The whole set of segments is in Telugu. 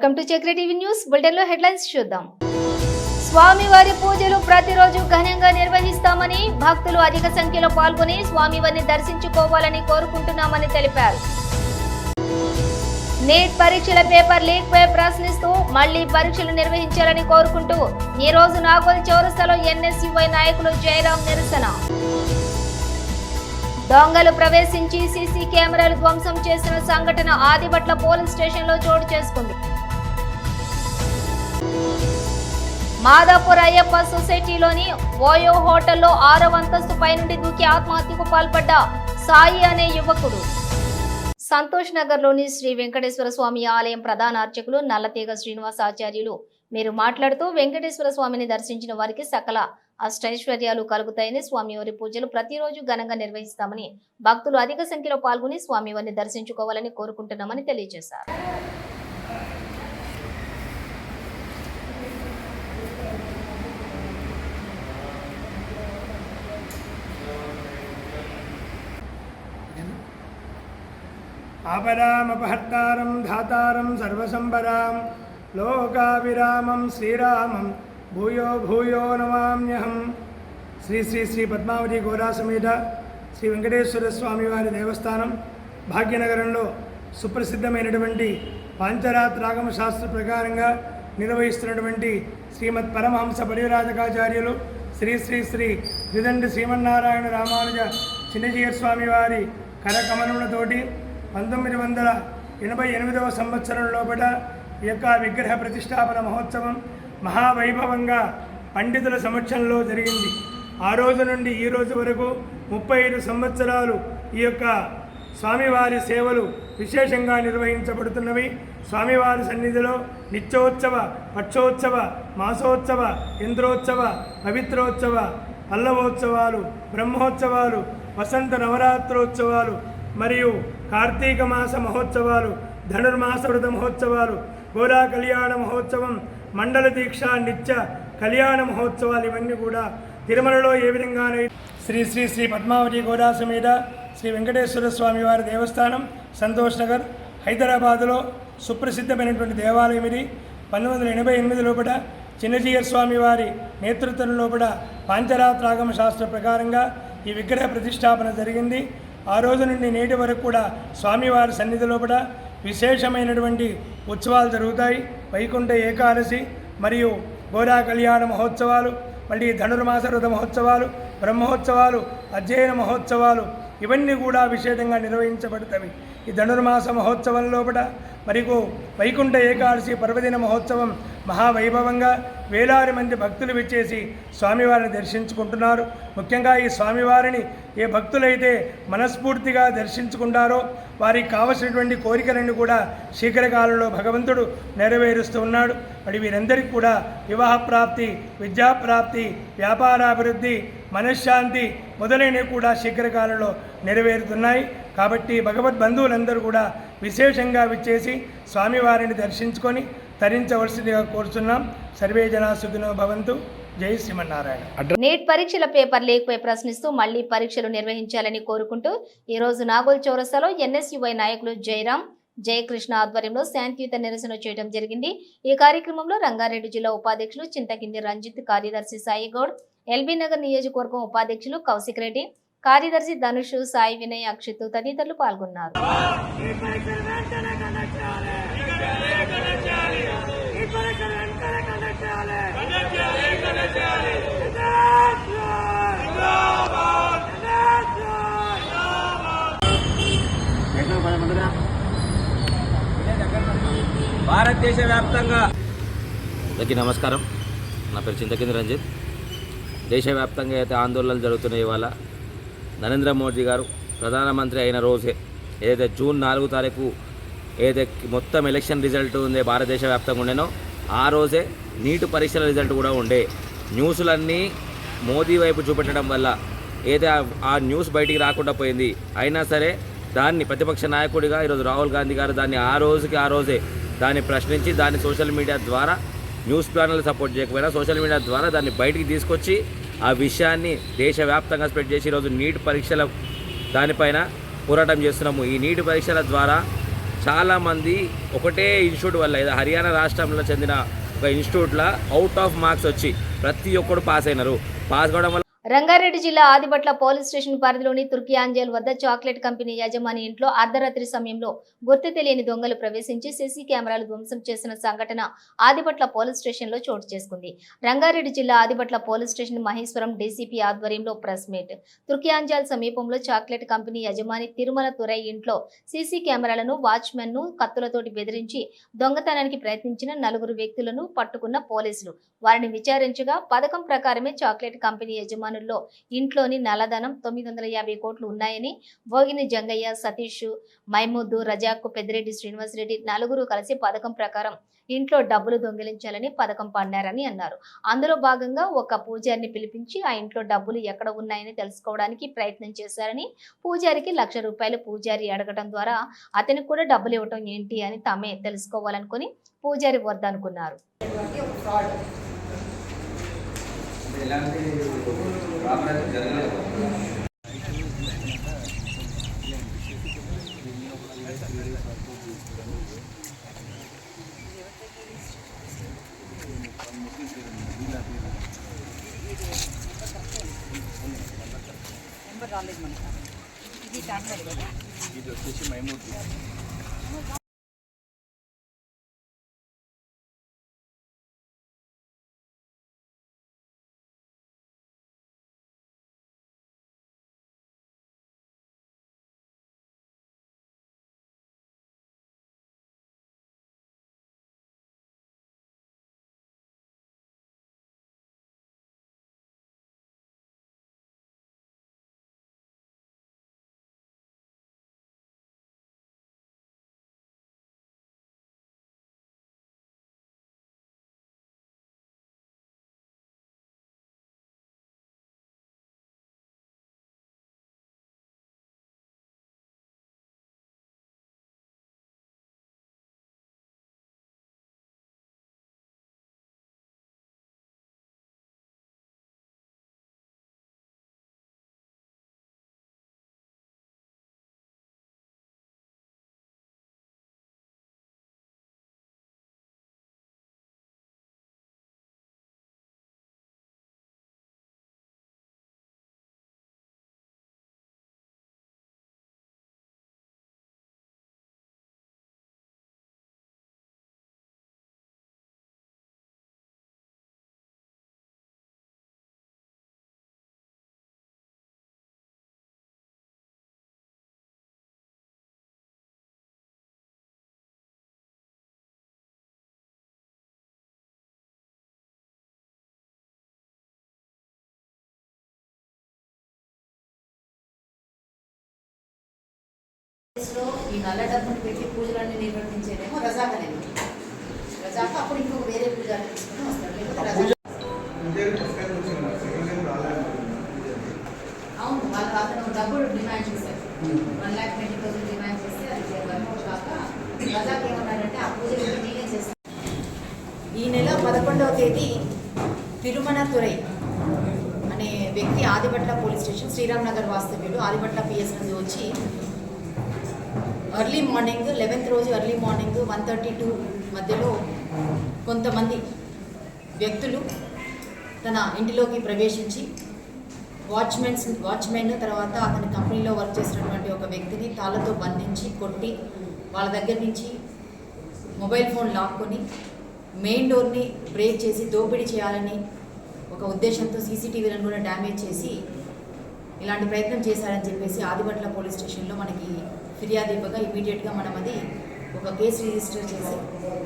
వెల్కమ్ టు చక్ర టీవీ న్యూస్. బులెటిన్ లో హెడ్లైన్స్ చూద్దాం. స్వామివారి పూజలు ప్రతిరోజు ఘనంగా నిర్వహిస్తామని, భక్తులు అధిక సంఖ్యలో పాల్గొని స్వామివారిని దర్శించుకోవాలని కోరుకుంటున్నామని తెలిపారు. నీట్ పరీక్షల పేపర్ లీక్ పై ప్రశ్నిస్తూ మళ్లీ పరీక్షలు నిర్వహించాలని కోరుకుంటూ ఈ రోజు నాగోల్ చౌరస్తాలో ఎన్ఎస్యుఐ నాయకులు జయరాం నిరసన. దొంగలు ప్రవేశించి సీసీ కెమెరాలు ధ్వంసం చేసిన సంఘటన ఆదిబట్ల పోలీస్ స్టేషన్లో చోటు చేసుకుంది. మాదాపూర్ అయ్యప్ప సొసైటీలోని ఓయో హోటల్లో 6వ అంతస్తు పైనుండి దూకి ఆత్మహత్యకు పాల్పడ్డ సాయి అనే యువకుడు. సంతోష్ నగర్లోని శ్రీ వెంకటేశ్వర స్వామి ఆలయం ప్రధాన అర్చకులు నల్లతీగ శ్రీనివాస ఆచార్యులు మీరు మాట్లాడుతూ, వెంకటేశ్వర స్వామిని దర్శించిన వారికి సకల అష్టైశ్వర్యాలు కలుగుతాయని, స్వామివారి పూజలు ప్రతిరోజు ఘనంగా నిర్వహిస్తామని, భక్తులు అధిక సంఖ్యలో పాల్గొని స్వామివారిని దర్శించుకోవాలని కోరుకుంటున్నామని తెలియజేశారు. ఆపదామపహర్తారం ధాతారం సర్వసంపదాం లోకావిరామం శ్రీరామం భూయో భూయో నమామ్యహం. శ్రీ శ్రీ శ్రీ పద్మావతి గోరా సమేత శ్రీ వెంకటేశ్వర స్వామి వారి దేవస్థానం భాగ్యనగరంలో సుప్రసిద్ధమైనటువంటి పాంచరాత్రాగమ శాస్త్ర ప్రకారంగా నిర్వహిస్తున్నటువంటి శ్రీమద్ పరమహంస పరివ్రాజకాచార్యులు శ్రీ శ్రీ శ్రీ త్రిదండి శ్రీమన్నారాయణ రామానుజ చిన్నజీయర్ స్వామి వారి కరకమలములతోటి 1988వ సంవత్సరం లోపల ఈ యొక్క విగ్రహ ప్రతిష్టాపన మహోత్సవం మహావైభవంగా పండితుల సమక్షంలో జరిగింది. ఆ రోజు నుండి ఈ రోజు వరకు 35 సంవత్సరాలు ఈ యొక్క స్వామివారి సేవలు విశేషంగా నిర్వహించబడుతున్నవి. స్వామివారి సన్నిధిలో నిత్యోత్సవ, పక్షోత్సవ, మాసోత్సవ, ఇంద్రోత్సవ, పవిత్రోత్సవ, పల్లవోత్సవాలు, బ్రహ్మోత్సవాలు, వసంత నవరాత్రోత్సవాలు మరియు కార్తీక మాస మహోత్సవాలు, ధనుర్మాస వ్రత మహోత్సవాలు, గోరా కళ్యాణ మహోత్సవం, మండల దీక్ష నిత్య కళ్యాణ మహోత్సవాలు ఇవన్నీ కూడా తిరుమలలో ఏ విధంగానే శ్రీ శ్రీ శ్రీ పద్మావతి గోరా సమేత శ్రీ వెంకటేశ్వర స్వామి వారి దేవస్థానం సంతోష్ నగర్ హైదరాబాదులో సుప్రసిద్ధమైనటువంటి దేవాలయం ఇది. 1988 లోపల చిన్నజీయర్ స్వామి వారి నేతృత్వం లోపల పాంచరాత్రాగమ శాస్త్ర ప్రకారంగా ఈ విగ్రహ ప్రతిష్టాపన జరిగింది. ఆ రోజు నుండి నేటి వరకు కూడా స్వామివారి సన్నిధి లోపల విశేషమైనటువంటి ఉత్సవాలు జరుగుతాయి. వైకుంఠ ఏకాదశి మరియు గోరా కళ్యాణ మహోత్సవాలు, మళ్ళీ ధనుర్మాస వ్రత మహోత్సవాలు, బ్రహ్మోత్సవాలు, అధ్యయన మహోత్సవాలు ఇవన్నీ కూడా విశేషంగా నిర్వహించబడతాయి. ఈ ధనుర్మాస మహోత్సవం లోపల మరియు వైకుంఠ ఏకాదశి పర్వదిన మహోత్సవం మహావైభవంగా వేలాది మంది భక్తులు విచ్చేసి స్వామివారిని దర్శించుకుంటున్నారు. ముఖ్యంగా ఈ స్వామివారిని ఏ భక్తులైతే మనస్ఫూర్తిగా దర్శించుకుంటారో వారికి కావలసినటువంటి కోరికలన్నీ కూడా శీఘ్రకాలంలో భగవంతుడు నెరవేరుస్తూ ఉన్నాడు. మరి వీరందరికీ కూడా వివాహ ప్రాప్తి, విద్యాప్రాప్తి, వ్యాపారాభివృద్ధి, మనశ్శాంతి మొదలైనవి కూడా శీఘ్రకాలంలో నెరవేరుతున్నాయి. కాబట్టి భగవద్బంధువులందరూ కూడా విశేషంగా విచ్చేసి స్వామివారిని దర్శించుకొని తరించవలసిందిగా కోరుతున్నాం. సర్వే జనా సుఖినో భవంతు. జై శ్రీమన్నారాయణ. నీట్ పరీక్షల పేపర్ లీక్ పై ప్రశ్నిస్తూ మళ్లీ పరీక్షలు నిర్వహించాలని కోరుకుంటూ ఈ రోజు నాగోల్ చౌరస్తాలో ఎన్ఎస్యుఐ నాయకులు జయరాం, జయకృష్ణ ఆధ్వర్యంలో శాంతియుత నిరసన చేయడం జరిగింది. ఈ కార్యక్రమంలో రంగారెడ్డి జిల్లా ఉపాధ్యక్షులు చింతకింది రంజిత్, కార్యదర్శి సాయిగౌడ్, ఎల్బీ నగర్ నియోజకవర్గం ఉపాధ్యక్షులు కౌశిక్ రెడ్డి, కార్యదర్శి ధనుష్, సాయి వినయ్, అక్షిత్ తదితరులు పాల్గొన్నారు. భారతదేశ వ్యాప్తంగా అందరికీ నమస్కారం. నా పేరు చింతకింది రంజిత్. దేశవ్యాప్తంగా అయితే ఆందోళనలు జరుగుతున్నాయి. ఇవాళ నరేంద్ర మోదీ గారు ప్రధానమంత్రి అయిన రోజే ఏదైతే జూన్ 4 తారీఖు ఏదైతే మొత్తం ఎలక్షన్ రిజల్ట్ ఉందే భారతదేశ వ్యాప్తంగా ఉండేనో ఆ రోజే నీట్ పరీక్షల రిజల్ట్ కూడా ఉండే. న్యూస్లన్నీ మోదీ వైపు చూపెట్టడం వల్ల ఏదైతే ఆ న్యూస్ బయటికి రాకుండా పోయింది. అయినా సరే దాన్ని ప్రతిపక్ష నాయకుడిగా ఈరోజు రాహుల్ గాంధీ గారు దాన్ని ఆ రోజే దాన్ని ప్రశ్నించి దాన్ని సోషల్ మీడియా ద్వారా న్యూస్ ఛానల్ సపోర్ట్ చేయకపోయినా సోషల్ మీడియా ద్వారా దాన్ని బయటికి తీసుకొచ్చి ఆ విషయాన్ని దేశవ్యాప్తంగా స్ప్రెడ్ చేసి ఈరోజు నీట్ పరీక్షల దానిపైన పోరాటం చేస్తున్నాము. ఈ నీట్ పరీక్షల ద్వారా చాలామంది ఒకటే ఇన్స్టిట్యూట్ వల్ల ఇది హర్యానా రాష్ట్రంలో చెందిన ఒక ఇన్స్టిట్యూట్లో అవుట్ ఆఫ్ మార్క్స్ వచ్చి ప్రతి ఒక్కరు పాస్ అయినారు. పాస్ కావడం వల్ల రంగారెడ్డి జిల్లా ఆదిబట్ల పోలీస్ స్టేషన్ పరిధిలోని తుర్కియాంజల్ వద్ద చాక్లెట్ కంపెనీ యజమాని ఇంట్లో అర్ధరాత్రి సమయంలో గుర్తు తెలియని దొంగలు ప్రవేశించి సీసీ కెమెరాలు ధ్వంసం చేసిన సంఘటన ఆదిబట్ల పోలీస్ స్టేషన్లో చోటు చేసుకుంది. రంగారెడ్డి జిల్లా Adibatla police station Maheshwaram DCP ఆధ్వర్యంలో ప్రెస్ మీట్. తుర్కియాంజల్ సమీపంలో చాక్లెట్ కంపెనీ యజమాని తిరుమల తురై ఇంట్లో సీసీ కెమెరాలను వాచ్మెన్ ను కత్తులతోటి బెదిరించి దొంగతనానికి ప్రయత్నించిన 4 వ్యక్తులను పట్టుకున్న పోలీసులు వారిని విచారించగా పథకం ప్రకారమే చాక్లెట్ కంపెనీ యజమానుల్లో ఇంట్లోని నల్లధనం 950 కోట్లు ఉన్నాయని, భోగిని జంగయ్య, సతీష్, మైమూద్, రజాక్, పెద్దిరెడ్డి శ్రీనివాసరెడ్డి 4 కలిసి పథకం ప్రకారం ఇంట్లో డబ్బులు దొంగిలించాలని పథకం పన్నారని అన్నారు. అందులో భాగంగా ఒక పూజారిని పిలిపించి ఆ ఇంట్లో డబ్బులు ఎక్కడ ఉన్నాయని తెలుసుకోవడానికి ప్రయత్నం చేశారని, పూజారికి ₹1,00,000 పూజారి అడగడం ద్వారా అతనికి కూడా డబ్బులు ఇవ్వటం ఏంటి అని తామే తెలుసుకోవాలనుకుని పూజారి వద్దనుకున్నారు. ఎలాంటి ప్రాబ్లం జరగలేదు. నెంబర్ రాలేదు మనకు. ఇది ట్యాబ్లెట్ కదా, ఇది వచ్చేసి మైమూద్. ఈ నల్ల డబ్బును పెట్టి పూజలన్నీ నిర్వర్తించేదేమో రజాక్ అనేది. రజాక్ అప్పుడు ఇంకొక వేరే పూజారి తీసుకుని వస్తాడు. లేకపోతే అవును, వాళ్ళు అతను డబ్బులు డిమాండ్ చేశారు. 1,20,000 డిమాండ్ చేస్తే అది వర్కౌట్ కాక రజాక్ ఏమన్నాడంటే ఆ పూజలు నేనే చేస్తాను. ఈ నెల 11వ తేదీ తిరుమల తురై అనే వ్యక్తి ఆదిబట్ల పోలీస్ స్టేషన్ శ్రీరామ్ నగర్ వాస్తవ్యుడు ఆదిబట్ల పిఎస్ నుండి వచ్చి ఎర్లీ మార్నింగ్ 11th రోజు ఎర్లీ మార్నింగ్ 1:32 మధ్యలో కొంతమంది వ్యక్తులు తన ఇంటిలోకి ప్రవేశించి వాచ్మెన్ తర్వాత అతని కంపెనీలో వర్క్ చేసినటువంటి ఒక వ్యక్తిని తాళ్ళతో బంధించి కొట్టి వాళ్ళ దగ్గర నుంచి మొబైల్ ఫోన్ లాక్కొని మెయిన్ డోర్ని బ్రేక్ చేసి దోపిడీ చేయాలని ఒక ఉద్దేశంతో సీసీటీవీలను కూడా డ్యామేజ్ చేసి ఇలాంటి ప్రయత్నం చేశారని చెప్పేసి ఆదిబట్ల పోలీస్ స్టేషన్లో మనకి ఫిర్యాదు ఇవ్వగా ఇమీడియట్గా మనం అది ఒక కేసు రిజిస్టర్ చేసి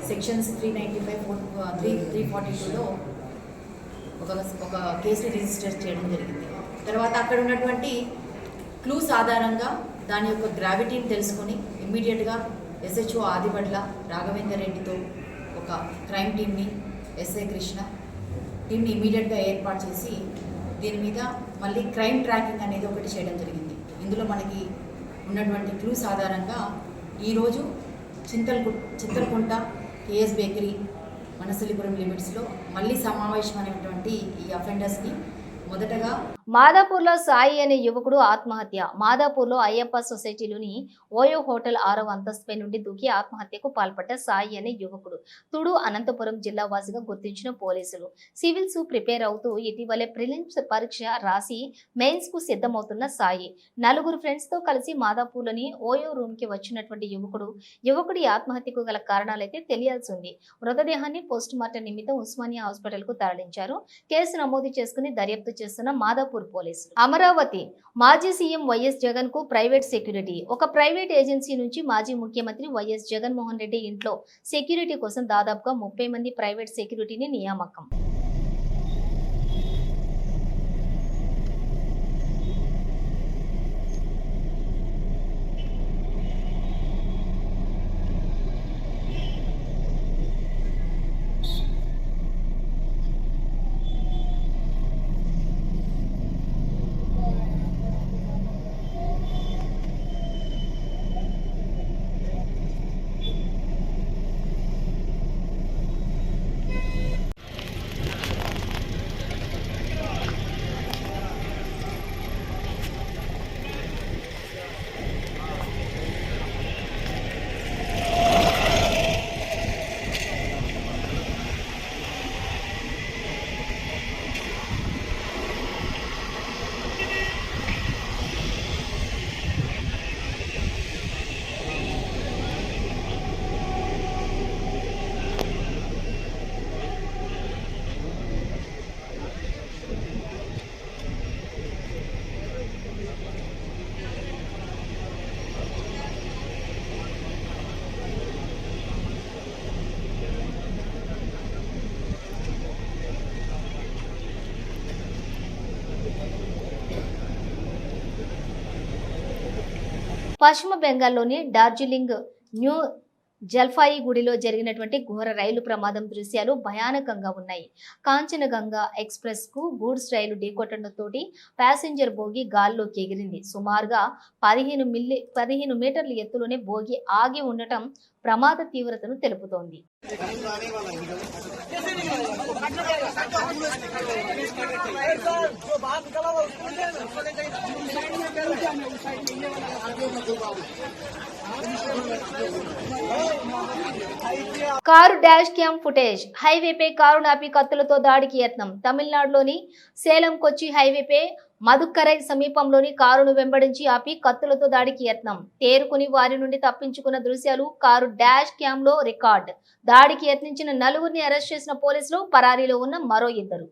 సెక్షన్స్ 395, 342లో ఒక కేసుని రిజిస్టర్ చేయడం జరిగింది. తర్వాత అక్కడ ఉన్నటువంటి క్లూస్ ఆధారంగా దాని యొక్క గ్రావిటీని తెలుసుకొని ఇమ్మీడియట్గా SHO ఆదిబట్ల రాఘవేందర్ రెడ్డితో ఒక క్రైమ్ టీమ్ని SI కృష్ణ టీమ్ని ఇమ్మీడియట్గా ఏర్పాటు చేసి దీని మీద మళ్ళీ క్రైమ్ ట్రాకింగ్ అనేది ఒకటి చేయడం జరిగింది. ఇందులో మనకి ఉన్నటువంటి క్లూస్ ఆధారంగా ఈరోజు చింతలకుంట KS బేకరీ మనసలిపురం లిమిట్స్లో మళ్ళీ సమావేశమైనటువంటి ఈ అఫెండర్స్ని మొదటగా సందర్భంగా మాదాపూర్లో సాయి అనే యువకుడు ఆత్మహత్య. మాదాపూర్లో అయ్యప్ప సొసైటీలోని ఓయో హోటల్ 6వ అంతస్తుపై నుండి దూకి ఆత్మహత్యకు పాల్పడ్డ సాయి అనే యువకుడు తుడు అనంతపురం జిల్లా వాసిగా గుర్తించిన పోలీసులు. సివిల్స్ ప్రిపేర్ అవుతూ ఇటీవలే ప్రిలిమ్స్ పరీక్ష రాసి మెయిన్స్ కు సిద్ధమవుతున్న సాయి 4 ఫ్రెండ్స్ తో కలిసి మాదాపూర్లోని ఓయో రూమ్ కి వచ్చినటువంటి యువకుడి ఆత్మహత్యకు గల కారణాలైతే తెలియాల్సి ఉంది. మృతదేహాన్ని పోస్ట్ మార్టం నిమిత్తం ఉస్మానియా హాస్పిటల్ కు తరలించారు. కేసు నమోదు చేసుకుని దర్యాప్తు చేస్తున్న మాదాపూర్ పోలీసులు. అమరావతి మాజీ సీఎం వైఎస్ జగన్ కు ప్రైవేట్ సెక్యూరిటీ. ఒక ప్రైవేట్ ఏజెన్సీ నుంచి మాజీ ముఖ్యమంత్రి వైఎస్ జగన్మోహన్ రెడ్డి ఇంట్లో సెక్యూరిటీ కోసం దాదాపుగా 30 మంది ప్రైవేట్ సెక్యూరిటీని నియామకం. పశ్చిమ బెంగాల్లోని డార్జిలింగ్ న్యూ జల్పాయిగుడిలో జరిగినటువంటి ఘోర రైలు ప్రమాదం దృశ్యాలు భయానకంగా ఉన్నాయి. కాంచనగంగా ఎక్స్ప్రెస్ కు గూడ్స్ రైలు ఢీకొట్టడంతో ప్యాసింజర్ బోగి గాల్లోకి ఎగిరింది. సుమారుగా 15 మీటర్ల ఎత్తులోనే బోగి ఆగి ఉండటం ప్రమాద తీవ్రతను తెలుపుతోంది. Car dash cam footage. హైవేపై కారు నాపి కత్తులతో దాడికి యత్నం. తమిళనాడులోని సేలం కొచ్చి హైవేపై మధుక్కరై సమీపంలోని కారును వెంబడించి ఆపి కత్తులతో దాడికి యత్నం. తేరుకుని వారి నుండి తప్పించుకున్న దృశ్యాలు కారు డాష్ క్యామ్ లో రికార్డ్. దాడికి యత్నించిన 4గురిని అరెస్ట్ చేసిన పోలీసులు. పరారీలో ఉన్న మరో 2.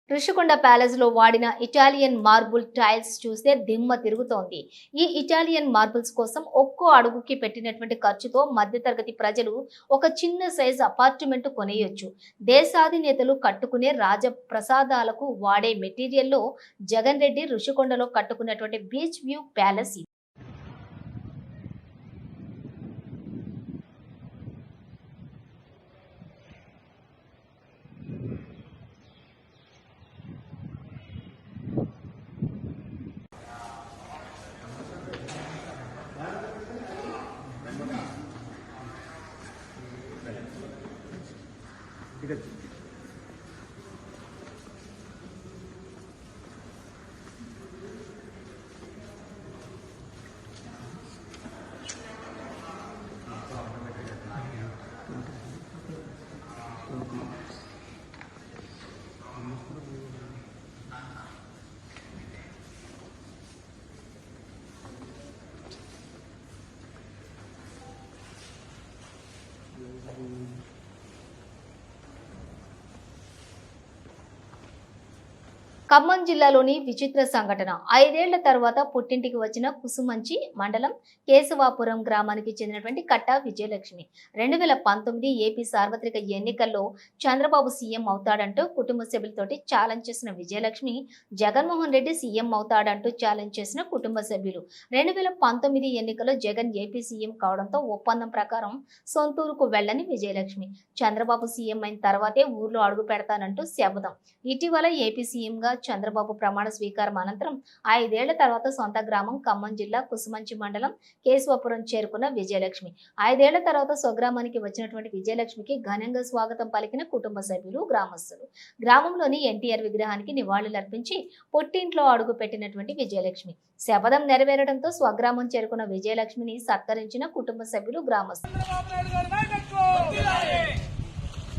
ఋషికొండ ప్యాలెస్ లో వాడిన ఇటాలియన్ మార్బుల్ టైల్స్ చూస్తే దిమ్మ తిరుగుతోంది. ఈ ఇటాలియన్ మార్బుల్స్ కోసం ఒక్కో అడుగుకి పెట్టినటువంటి ఖర్చుతో మధ్యతరగతి ప్రజలు ఒక చిన్న సైజ్ అపార్ట్మెంట్ కొనేయొచ్చు. దేశాధినేతలు కట్టుకునే రాజప్రసాదాలకు వాడే మెటీరియల్లో జగన్ రెడ్డి ఋషికొండలో కట్టుకున్నటువంటి బీచ్ వ్యూ ప్యాలెస్. ఖమ్మం జిల్లాలోని విచిత్ర సంఘటన. 5 ఏళ్ల తర్వాత పుట్టింటికి వచ్చిన కుసుమంచి మండలం కేశవాపురం గ్రామానికి చెందినటువంటి కట్టా విజయలక్ష్మి 2019 ఏపీ సార్వత్రిక ఎన్నికల్లో చంద్రబాబు సీఎం అవుతాడంటూ కుటుంబ సభ్యులతోటి ఛాలెంజ్ చేసిన విజయలక్ష్మి జగన్మోహన్ రెడ్డి సీఎం అవుతాడంటూ ఛాలెంజ్ చేసిన కుటుంబ సభ్యులు. 2019 ఎన్నికల్లో జగన్ ఏపీ సీఎం కావడంతో ఒప్పందం ప్రకారం సొంతూరుకు వెళ్లని విజయలక్ష్మి చంద్రబాబు సీఎం అయిన తర్వాతే ఊర్లో అడుగు పెడతానంటూ శపథం. ఇటీవల ఏపీ సీఎంగా చంద్రబాబు ప్రమాణ స్వీకారం అనంతరం 5 ఏళ్ల తర్వాత సొంత గ్రామం ఖమ్మం జిల్లా కుసుమంచి మండలం కేశవపురం చేరుకున్న విజయలక్ష్మి 5 ఏళ్ల తర్వాత స్వగ్రామానికి వచ్చినటువంటి విజయలక్ష్మికి ఘనంగా స్వాగతం పలికిన కుటుంబ సభ్యులు, గ్రామస్తులు. గ్రామంలోని ఎన్టీఆర్ విగ్రహానికి నివాళులర్పించి పుట్టింట్లో అడుగు పెట్టినటువంటి విజయలక్ష్మి శపథం నెరవేరడంతో స్వగ్రామం చేరుకున్న విజయలక్ష్మిని సత్కరించిన కుటుంబ సభ్యులు, గ్రామస్తులు.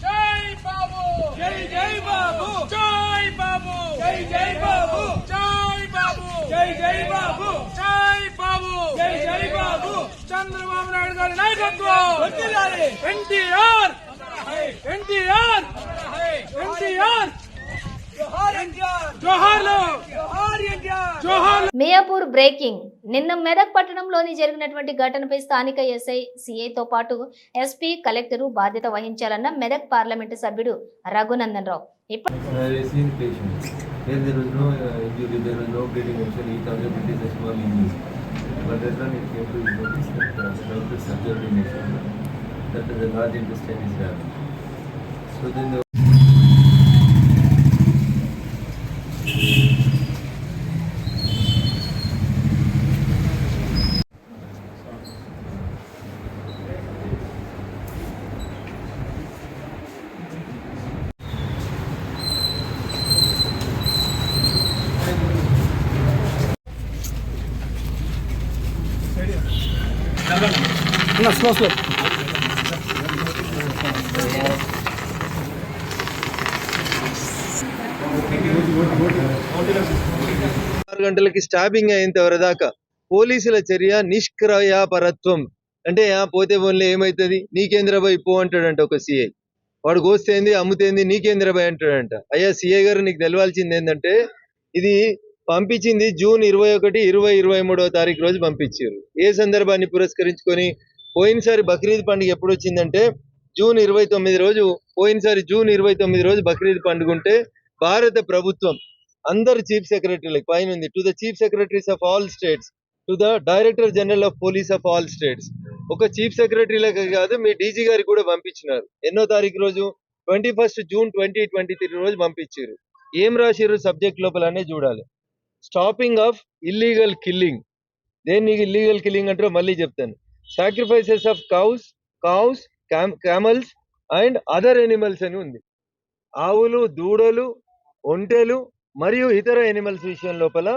జై బాబు జై జై బాబు జై బాబు జై జై బాబు జై బాబు జై జై బాబు జై బాబు జై జై బాబు చంద్రబాబు నాయుడు గారి నాయకత్వం వర్ధిల్లాలి. ఎన్టీఆర్ ఎన్టీఆర్ ఎన్టీఆర్ జోహార్ ఎన్టీఆర్ జోహార్లు జోహార్ ఎన్టీఆర్ జోహార్. మియాపూర్ బ్రేకింగ్. నిన్న మెదక్ పట్టణంలోని జరిగినటువంటి ఘటనపై స్థానిక ఎస్ఐ, సిఐతో పాటు ఎస్పీ, కలెక్టరు బాధ్యత వహించాలన్న మెదక్ పార్లమెంటు సభ్యుడు రఘునందన్ రావు. గంటలకి స్టాబింగ్ అయ్యేంత వరదాకా పోలీసుల చర్య నిష్క్రయాపరత్వం. అంటే పోతే పోన్లే ఏమైతుంది, నీకేంద్రబాయ్ పో అంటాడంట ఒక సిఐ. వాడు కోస్తేంది అమ్ముతేంది నీకేంద్రబాయ్ అంటాడంట. అయ్యా సిఐ గారు, నీకు తెలవాల్సింది ఏంటంటే ఇది పంపించింది జూన్ 21, 20, 23వ తారీఖు రోజు పంపించారు. ఏ సందర్భాన్ని పురస్కరించుకొని? పోయినసారి బక్రీద్ పండుగ ఎప్పుడు వచ్చిందంటే జూన్ 29 రోజు. పోయినసారి జూన్ 29 రోజు బక్రీద్ పండుగ ఉంటే భారత ప్రభుత్వం అందరు చీఫ్ సెక్రటరీలకు పైన ఉంది, to the chief secretaries of all states, to the director general of police of all states. ఒక చీఫ్ సెక్రటరీలకు కాదు, మీ డీజీ గారికి కూడా పంపించినారు. ఎన్నో తారీఖు రోజు? 21 జూన్ 2023 రోజు పంపించారు. ఏం రాసిర్రు సబ్జెక్ట్ లోపలనే చూడాలి. Stopping of illegal killing. దేన్ని ఇల్లీగల్ కిల్లింగ్ అంటారో మళ్ళీ చెప్తాను. Sacrifices of cows, camels and other animals అని ఉంది. ఆవులు, దూడలు, ఒంటెలు మరియు ఇతర ఎనిమల్స్ విషయం లోపల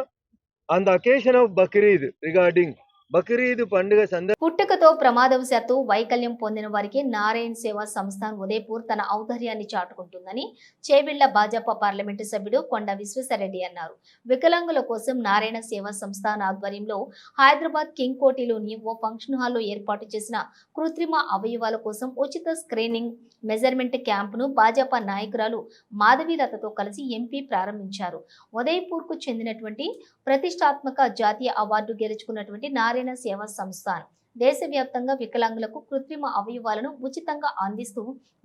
on the occasion of Bakrid, regarding Bakrid పండుగ పుట్టుకతో ప్రమాదవశాత్తు వైకల్యం పొందిన వారికి నారాయణ్ సేవా సంస్థాన్ ఉదయపూర్ తన ఔదార్యాన్ని చాటుకుంటుందని చేవెళ్ల భాజపా పార్లమెంటు సభ్యుడు కొండ విశ్వేశ్వరరెడ్డి అన్నారు. వికలాంగుల కోసం నారాయణ సేవా సంస్థాన్ ఆధ్వర్యంలో హైదరాబాద్ కింగ్ కోటిలోని ఓ ఫంక్షన్ హాల్లో ఏర్పాటు చేసిన కృత్రిమ అవయవాల కోసం ఉచిత స్క్రీనింగ్ మెజర్మెంట్ క్యాంపును భాజపా నాయకురాలు మాధవీలతతో కలిసి ఎంపీ ప్రారంభించారు. ఉదయపూర్ కు చెందినటువంటి ప్రతిష్టాత్మక జాతీయ అవార్డు గెలుచుకున్నటువంటి నారాయణ సేవా సంస్థాన్ దేశవ్యాప్తంగా వికలాంగులకు కృత్రిమ అవయవాలను ఉచితంగా అందిస్తూ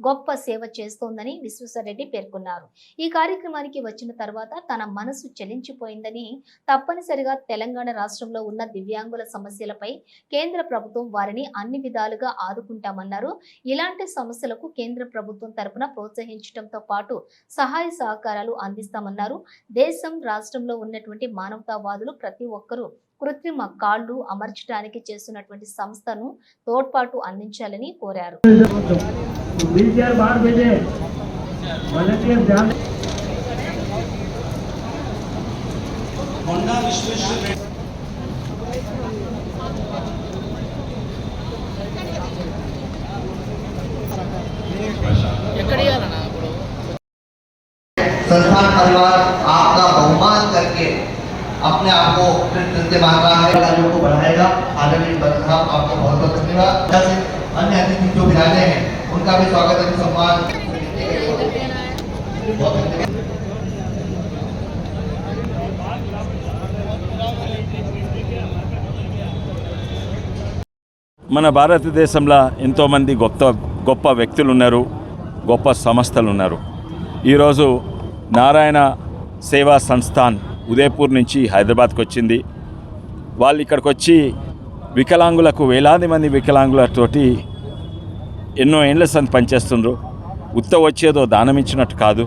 గొప్ప సేవ చేస్తోందని విశ్వేశ్వరరెడ్డి పేర్కొన్నారు. ఈ కార్యక్రమానికి వచ్చిన తర్వాత తన మనసు చలించిపోయిందని, తప్పనిసరిగా తెలంగాణ రాష్ట్రంలో ఉన్న దివ్యాంగుల సమస్యలపై కేంద్ర ప్రభుత్వం వారిని అన్ని విధాలుగా ఆదుకుంటామన్నారు. ఇలాంటి సమస్యలకు కేంద్ర ప్రభుత్వం తరపున ప్రోత్సహించడంతో పాటు సహాయ సహకారాలు అందిస్తామన్నారు. దేశం, రాష్ట్రంలో ఉన్నటువంటి మానవతావాదులు ప్రతి ఒక్కరూ కృత్రిమ కాళ్లు అమర్చడానికి చేస్తున్నటువంటి సంస్థను తోడ్పాటు అందించాలని కోరారు. संस्थान परिवार आपका बहुमान करके अपने आप को कृतज्ञ मानता है, कार्यों को बढ़ाएगा। आदरणीय बंधु साहब, आपको बहुत बहुत धन्यवाद। अन्य अतिथि जो विराजे हैं उनका भी स्वागत और सम्मान। మన భారతదేశంలో ఎంతోమంది గొప్ప వ్యక్తులు ఉన్నారు, గొప్ప సంస్థలు ఉన్నారు. ఈరోజు నారాయణ సేవా సంస్థాన్ ఉదయపూర్ నుంచి హైదరాబాద్కి వచ్చింది. వాళ్ళు ఇక్కడికి వచ్చి వికలాంగులకు, వేలాది మంది వికలాంగులతోటి ఎన్నో ఏండ్ల సంది పనిచేస్తుండ్రు. వచ్చేదో దానం ఇచ్చినట్టు కాదు.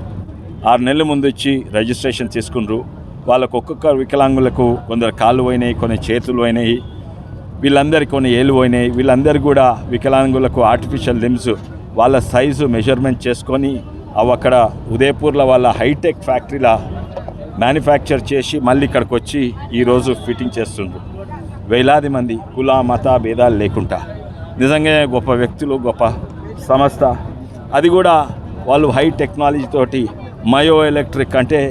6 నెలల ముందు వచ్చి రిజిస్ట్రేషన్ తీసుకుండ్రు. వాళ్ళకు ఒక్కొక్క వికలాంగులకు కొందరు కాళ్ళు పోయినాయి, కొన్ని చేతులు పోయినాయి, వీళ్ళందరికీ కొన్ని ఏళ్ళు పోయినాయి. వీళ్ళందరూ కూడా వికలాంగులకు ఆర్టిఫిషియల్ లిమ్స్ వాళ్ళ సైజు మెజర్మెంట్ చేసుకొని అవి అక్కడ ఉదయపూర్లో వాళ్ళ హైటెక్ ఫ్యాక్టరీలో మ్యానుఫ్యాక్చర్ చేసి మళ్ళీ ఇక్కడికి వచ్చి ఈరోజు ఫిట్టింగ్ చేస్తుండ్రు. వేలాది మంది కుల మత భేదాలు లేకుండా నిజంగా గొప్ప వ్యక్తులు, గొప్ప సంస్థ. అది కూడా వాళ్ళు హై టెక్నాలజీ తోటి మయో ఎలక్ట్రిక్ అంటే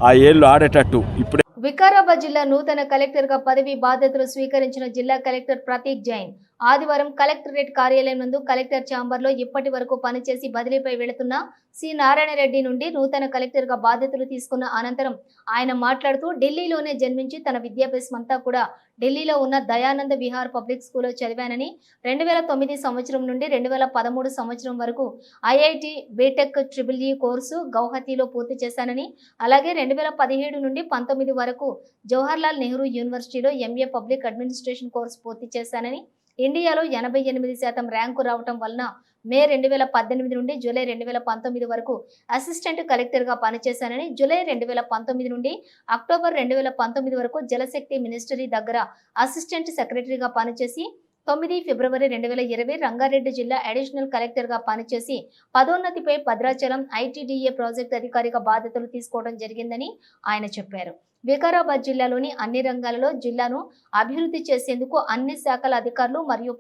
ఆ ఏళ్ళు ఆడేటట్టు ఇప్పుడే. వికారాబాద్ జిల్లా నూతన కలెక్టర్గా పదవి బాధ్యతలు స్వీకరించిన జిల్లా కలెక్టర్ ప్రతీక్ జైన్ ఆదివారం కలెక్టరేట్ కార్యాలయం నందు కలెక్టర్ ఛాంబర్లో ఇప్పటి వరకు పనిచేసి బదిలీపై వెళుతున్న సి నారాయణ రెడ్డి నుండి నూతన కలెక్టర్గా బాధ్యతలు తీసుకున్న అనంతరం ఆయన మాట్లాడుతూ ఢిల్లీలోనే జన్మించి తన విద్యాభ్యాసం అంతా కూడా ఢిల్లీలో ఉన్న దయానంద విహార్ పబ్లిక్ స్కూల్లో చదివానని 2009 సంవత్సరం నుండి 2013 సంవత్సరం వరకు IIT BTech triple E course గౌహతిలో పూర్తి చేశానని, అలాగే 2017 నుండి 19 వరకు జవహర్లాల్ నెహ్రూ యూనివర్సిటీలో ఎంఏ పబ్లిక్ అడ్మినిస్ట్రేషన్ కోర్సు పూర్తి చేశానని, ఇండియాలో 88% ర్యాంకు రావటం వలన మే 2018 నుండి జూలై 2019 వరకు అసిస్టెంట్ కలెక్టర్గా పనిచేశానని, జూలై 2019 నుండి అక్టోబర్ 2019 వరకు జలశక్తి మినిస్ట్రీ దగ్గర అసిస్టెంట్ సెక్రటరీగా పనిచేసి 9 ఫిబ్రవరి 2020 రంగారెడ్డి జిల్లా అడిషనల్ కలెక్టర్గా పనిచేసి పదోన్నతిపై భద్రాచలం ఐటీడీఏ ప్రాజెక్టు అధికారిగా బాధ్యతలు తీసుకోవడం జరిగిందని ఆయన చెప్పారు. వికారాబాద్ జిల్లాలోని అన్ని రంగాలలో జిల్లాను అభివృద్ధి చేసేందుకు అన్ని శాఖల అధికారులు మరియు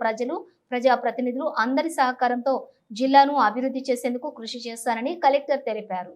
ప్రజాప్రతినిధులు అందరి సహకారంతో జిల్లాను అభివృద్ధి చేసేందుకు కృషి చేస్తానని కలెక్టర్ తెలిపారు.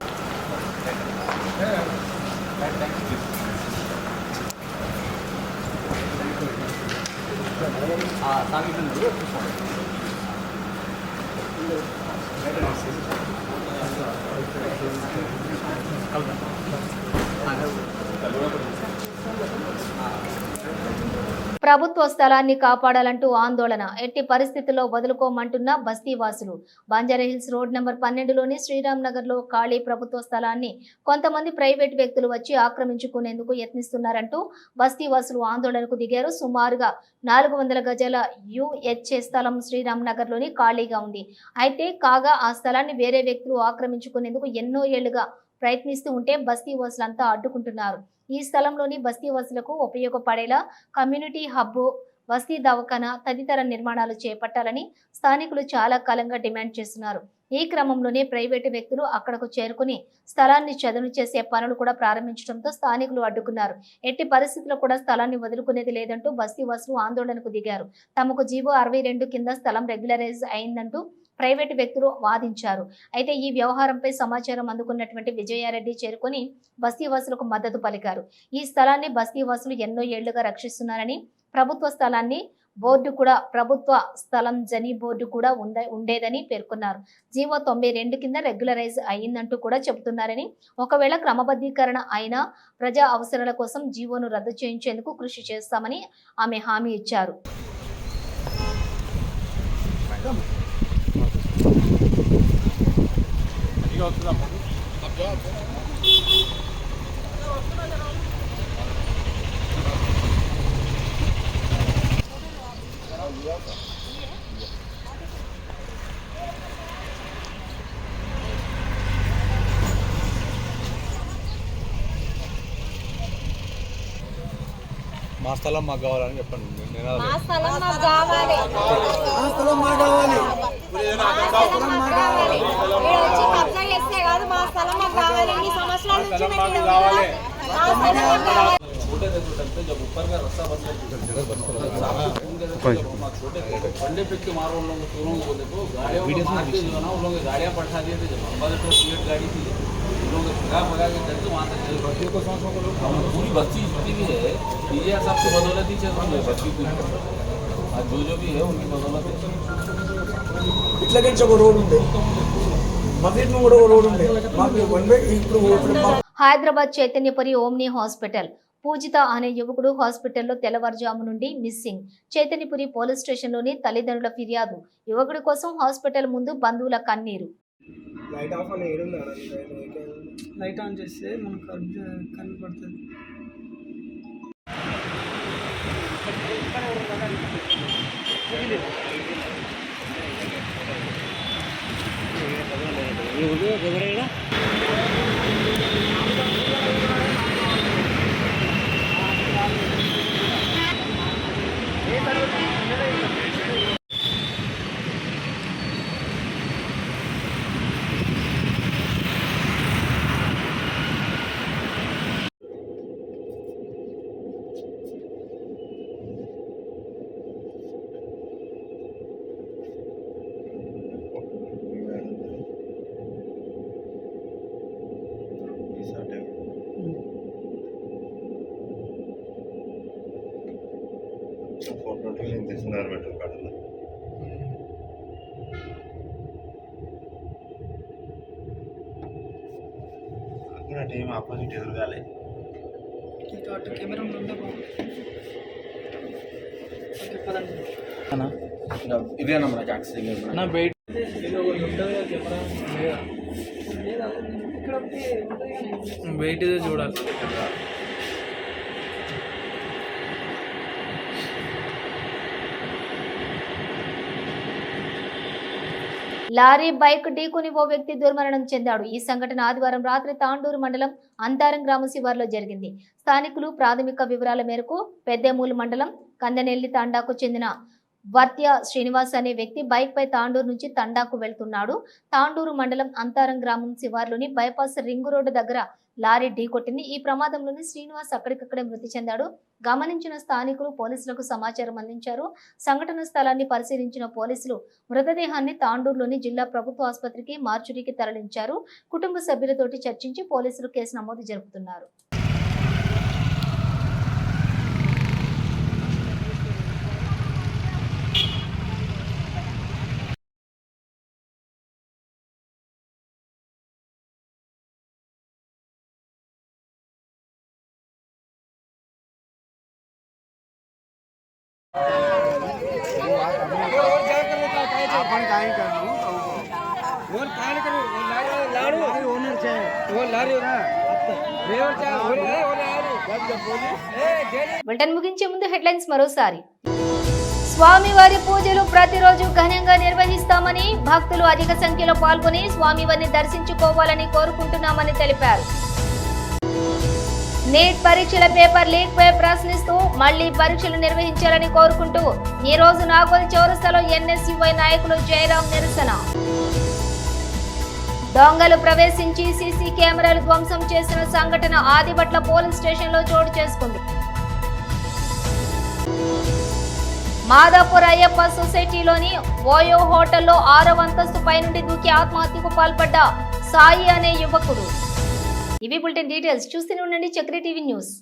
ప్రభుత్వ స్థలాన్ని కాపాడాలంటూ ఆందోళన, ఎట్టి పరిస్థితుల్లో వదులుకోమంటున్న బస్తీవాసులు. బంజారాహిల్స్ రోడ్ నెంబర్ 12లోని శ్రీరామ్ నగర్లో ఖాళీ ప్రభుత్వ స్థలాన్ని కొంతమంది ప్రైవేట్ వ్యక్తులు వచ్చి ఆక్రమించుకునేందుకు యత్నిస్తున్నారంటూ బస్తీవాసులు ఆందోళనకు దిగారు. సుమారుగా 400 గజాల యుహెచ్ఏ స్థలం శ్రీరామ్ నగర్లోని ఖాళీగా ఉంది. అయితే కాగా ఆ స్థలాన్ని వేరే వ్యక్తులు ఆక్రమించుకునేందుకు ఎన్నో ఏళ్లుగా ప్రయత్నిస్తూ ఉంటే బస్తీవాసులంతా అడ్డుకుంటున్నారు. ఈ స్థలంలోని బస్తీవాసులకు ఉపయోగపడేలా కమ్యూనిటీ హబ్, బస్తీ దవాఖానా తదితర నిర్మాణాలు చేపట్టాలని స్థానికులు చాలా కాలంగా డిమాండ్ చేస్తున్నారు. ఈ క్రమంలోనే ప్రైవేటు వ్యక్తులు అక్కడకు చేరుకుని స్థలాన్ని చదును చేసే పనులు కూడా ప్రారంభించడంతో స్థానికులు అడ్డుకున్నారు. ఎట్టి పరిస్థితుల్లో కూడా స్థలాన్ని వదులుకునేది లేదంటూ బస్తీవాసులు ఆందోళనకు దిగారు. తమకు జీవో 62 కింద స్థలం రెగ్యులరైజ్ అయిందంటూ ప్రైవేటు వ్యక్తులు వాదించారు. అయితే ఈ వ్యవహారంపై సమాచారం అందుకున్నటువంటి విజయారెడ్డి చేరుకొని బస్తీవాసులకు మద్దతు పలికారు. ఈ స్థలాన్ని బస్తీవాసులు ఎన్నో ఏళ్లుగా రక్షిస్తున్నారని, ప్రభుత్వ స్థలాన్ని బోర్డు కూడా ప్రభుత్వ స్థలం జనీ బోర్డు కూడా ఉండేదని పేర్కొన్నారు. జీవో 92 కింద రెగ్యులరైజ్ అయ్యిందంటూ కూడా చెబుతున్నారని, ఒకవేళ క్రమబద్ధీకరణ అయినా ప్రజా అవసరాల కోసం జీవోను రద్దు చేయించేందుకు కృషి చేస్తామని ఆమె హామీ ఇచ్చారు. మా స్థలం మాకు కావాలని చెప్పండి. जब ऊपर का रास्ता बन पंडे पे के मारो उन लोगों को देखो गाड़ियों को मारते जो ना उन लोगों गाड़ियाँ पलटा दिए थे। जब हमारे तो सीट गाड़ी थी उन लोगों भगा के करके वहाँ तक बस्तियों को समझ पूरी बस्ती जितनी भी है डीजे साहब की बदौलत ही चल रही है बस्ती पूरी। जो भी है उनकी बदौलत है। इट्ला के रोड ఉండే మసీద్ కూడా రోడ్ ఉండే మాకు వన్ వే ఇప్పుడు హైదరాబాద్ చైతన్యపురి ఓమ్ని హాస్పిటల్ పూజిత అనే యువకుడు హాస్పిటల్లో తెల్లవారుజాము నుండి మిస్సింగ్. చైతన్యపురి పోలీస్ స్టేషన్లోని తల్లిదండ్రుల ఫిర్యాదు. యువకుడి కోసం హాస్పిటల్ ముందు బంధువుల కన్నీరు. లైట్ ఆన్ చేస్తే మనకు కనపడుతుంది. టీం ఆపోజిట్ ఎదురుగాలే కెమెరా ఇదే నమ్మరా జాగ్రత్త నా బయట బయట చూడాలి. లారీ బైక్ ఢీకొని ఓ వ్యక్తి దుర్మరణం చెందాడు. ఈ సంఘటన ఆదివారం రాత్రి తాండూరు మండలం అంతారం గ్రామ శివార్లో జరిగింది. స్థానికులు ప్రాథమిక వివరాల మేరకు పెద్దేమూలు మండలం కందనెల్లి తాండాకు చెందిన వర్త్య శ్రీనివాస్ అనే వ్యక్తి బైక్ పై తాండూరు నుంచి తండాకు వెళ్తున్నాడు. తాండూరు మండలం అంతారం గ్రామం శివార్లోని బైపాస్ రింగు రోడ్డు దగ్గర లారీ ఢీకొట్టింది. ఈ ప్రమాదంలోని శ్రీనివాస్ అక్కడికక్కడే మృతి చెందాడు. గమనించిన స్థానికులు పోలీసులకు సమాచారం అందించారు. సంఘటన స్థలాన్ని పరిశీలించిన పోలీసులు మృతదేహాన్ని తాండూరులోని జిల్లా ప్రభుత్వ ఆసుపత్రికి మార్చురీకి తరలించారు. కుటుంబ సభ్యులతోటి చర్చించి పోలీసులు కేసు నమోదు జరుపుతున్నారు. బులెటిన్ ముగించే ముందు హెడ్లైన్స్ మరోసారి. స్వామివారి పూజలు ప్రతిరోజు ఘనంగా నిర్వహిస్తామని, భక్తులు అధిక సంఖ్యలో పాల్గొని స్వామివారిని దర్శించుకోవాలని కోరుకుంటున్నామని తెలిపారు. నీట్ పరీక్షల పేపర్ లీక్ పై ప్రశ్నిస్తూ మళ్లీ పరీక్షలు నిర్వహించాలని కోరుకుంటూ ఈ రోజు నాగోల్ చౌరస్తాలో ఎన్ఎస్యుఐ నాయకులు జయరాం నిరసన. దొంగలు ప్రవేశించి సీసీ కెమెరాలు ధ్వంసం చేసిన సంఘటన ఆదిబట్ల పోలీస్ స్టేషన్లో చోటు చేసుకుంది. మాదాపూర్ అయ్యప్ప సొసైటీలోని ఓయో హోటల్లో 6వ అంతస్తు పైనుండి దూకి ఆత్మహత్యకు పాల్పడ్డ సాయి అనే యువకుడు. ఇవి బులెటిన్ డీటెయిల్స్. చూస్తూనే ఉండండి చక్రి టీవీ న్యూస్.